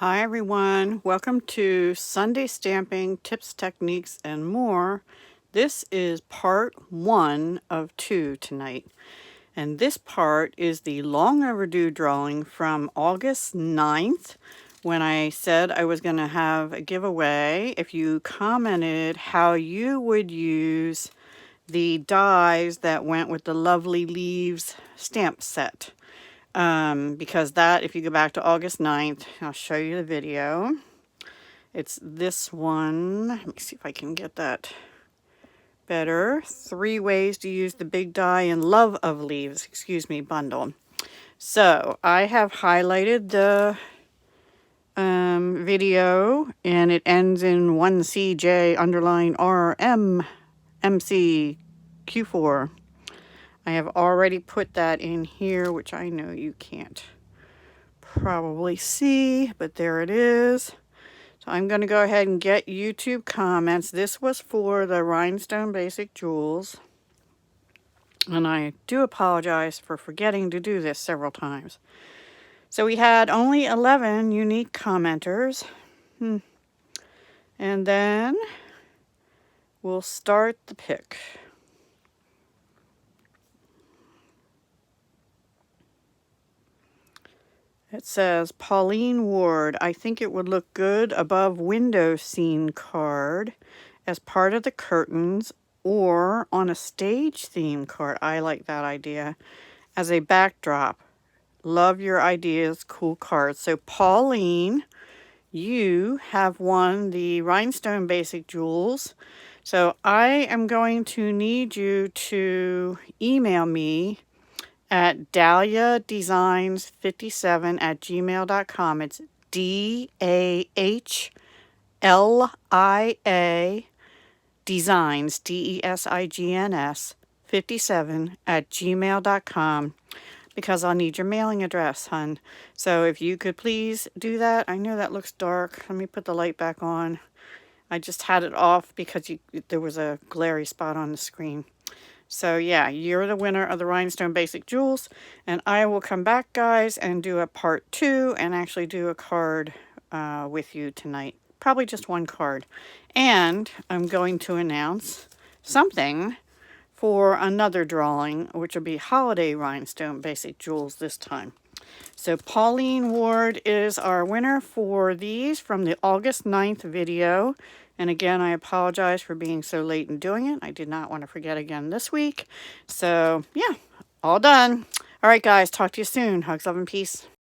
Hi everyone, welcome to Sunday Stamping Tips, Techniques, and More. This is part 1 of 2 tonight. And this part is the long overdue drawing from August 9th when I said I was going to have a giveaway if you commented how you would use the dies that went with the Lovely Leaves stamp set. Because that, if you go back to August 9th, I'll show you the video. It's this one. Let me see if I can get that better. 3 ways to use the big die in Love of Leaves, bundle. So I have highlighted the video, and it ends in 1CJ underline RM MC Q4. I have already put that in here, which I know you can't probably see, but there it is. So I'm going to go ahead and get YouTube comments. This was for the Rhinestone Basic Jewels, and I do apologize for forgetting to do this several times. So we had only 11 unique commenters, and then we'll start the pick. It says, Pauline Ward, I think it would look good above window scene card as part of the curtains or on a stage theme card. I like that idea. As a backdrop. Love your ideas. Cool cards. So Pauline, you have won the Rhinestone Basic Jewels. So I am going to need you to email me at dahliadesigns57@gmail.com. It's DAHLIA designs, DESIGNS 57@gmail.com, because I'll need your mailing address, hun. So if you could please do that. I know that looks dark. Let me put the light back on. I just had it off because there was a glary spot on the screen. So yeah, you're the winner of the Rhinestone Basic Jewels, and I will come back, guys, and do a part 2 and actually do a card with you tonight. Probably just one card. And I'm going to announce something for another drawing, which will be Holiday Rhinestone Basic Jewels this time. So Pauline Ward is our winner for these from the August 9th video. And again, I apologize for being so late in doing it. I did not want to forget again this week. So yeah, all done. All right, guys, talk to you soon. Hugs, love, and peace.